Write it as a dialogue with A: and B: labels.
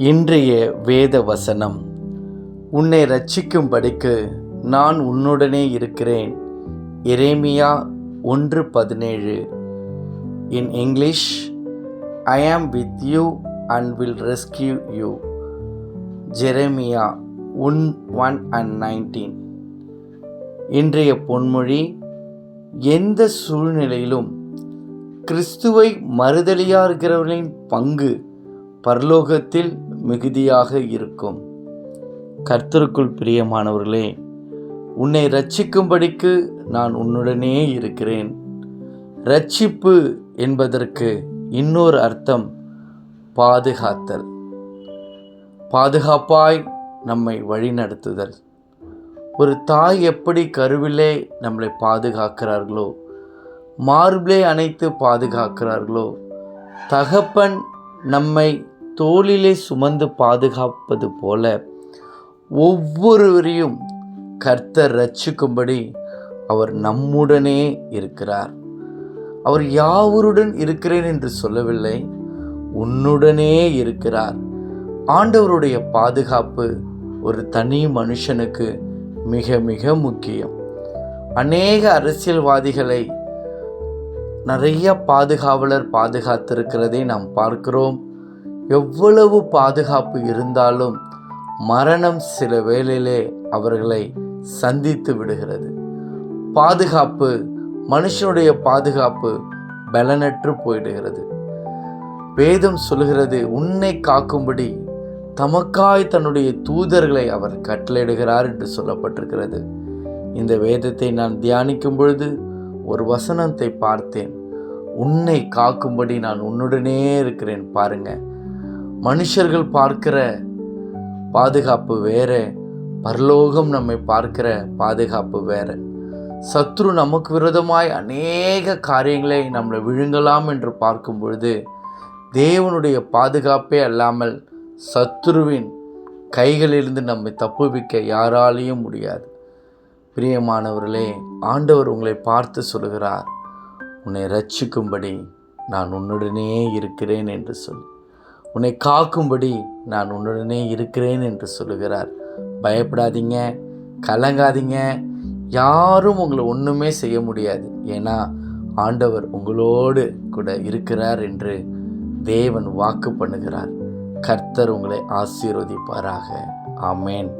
A: இன்றைய வேத வசனம், உன்னை இரட்சிக்கும்படிக்கு நான் உன்னுடனே இருக்கிறேன். எரேமியா 1:17. In English, I am with you and will rescue you. Jeremiah 1:19. இன்றைய பொன்மொழி, எந்த சூழ்நிலையிலும் கிறிஸ்துவை மறுதலியாகிறவர்களின் பங்கு பரலோகத்தில் மிகுதியாக இருக்கும். கர்த்தருக்குள் பிரியமானவர்களே, உன்னை இரட்சிக்கும்படிக்கு நான் உன்னுடனே இருக்கிறேன். இரட்சிப்பு என்பதற்கு இன்னொரு அர்த்தம் பாதுகாத்தல், பாதுகாப்பாய் நம்மை வழிநடத்துதல். ஒரு தாய் எப்படி கருவிலே நம்மளை பாதுகாக்கிறார்களோ, மார்பிலே அணைத்து பாதுகாக்கிறார்களோ, தகப்பன் நம்மை தோளிலே சுமந்து பாதுகாப்பது போல ஒவ்வொருவரையும் கர்த்தர் இரட்சிக்கும்படி அவர் நம்முடனே இருக்கிறார். அவர் யாவருடன் இருக்கிறேன் என்று சொல்லவில்லை, உன்னுடனே இருக்கிறார். ஆண்டவருடைய பாதுகாப்பு ஒரு தனி மனுஷனுக்கு மிக மிக முக்கியம். அநேக அரசியல்வாதிகளை நிறைய பாதுகாவலர் பாதுகாத்திருக்கிறதை நாம் பார்க்கிறோம். எவ்வளவு பாதுகாப்பு இருந்தாலும் மரணம் சில வேளையிலே அவர்களை சந்தித்து விடுகிறது. பாதுகாப்பு, மனுஷனுடைய பாதுகாப்பு பலனற்று போயிடுகிறது. வேதம் சொல்கிறது, உன்னை காக்கும்படி தமக்காய் தன்னுடைய தூதர்களை அவர் கட்டளையிடுகிறார் என்று சொல்லப்பட்டிருக்கிறது. இந்த வேதத்தை நான் தியானிக்கும் பொழுது ஒரு வசனத்தை பார்த்தேன். உன்னை காக்கும்படி நான் உன்னுடனே இருக்கிறேன். பாருங்க, மனுஷர்கள் பார்க்கிற பாதுகாப்பு வேற, பரலோகம் நம்மை பார்க்கிற பாதுகாப்பு வேற. சத்ரு நமக்கு விரோதமாய் அநேக காரியங்களை நம்மளை விழுங்கலாம் என்று பார்க்கும் பொழுது தேவனுடைய பாதுகாப்பே அல்லாமல் சத்ருவின் கைகளிலிருந்து நம்மை தப்புவிக்க யாராலையும் முடியாது. பிரியமானவர்களே, ஆண்டவர் உங்களை பார்த்து சொல்கிறார், உன்னை இரட்சிக்கும்படி நான் உன்னுடனே இருக்கிறேன் என்று சொல்லி, உன்னை காக்கும்படி நான் உன்னுடனே இருக்கிறேன் என்று சொல்லுகிறார். பயப்படாதீங்க, கலங்காதீங்க. யாரும் உங்களை ஒன்றுமே செய்ய முடியாது. ஏன்னா ஆண்டவர் உங்களோடு கூட இருக்கிறார் என்று தேவன் வாக்கு பண்ணுகிறார். கர்த்தர் உங்களை ஆசீர்வதிப்பாராக. ஆமென்.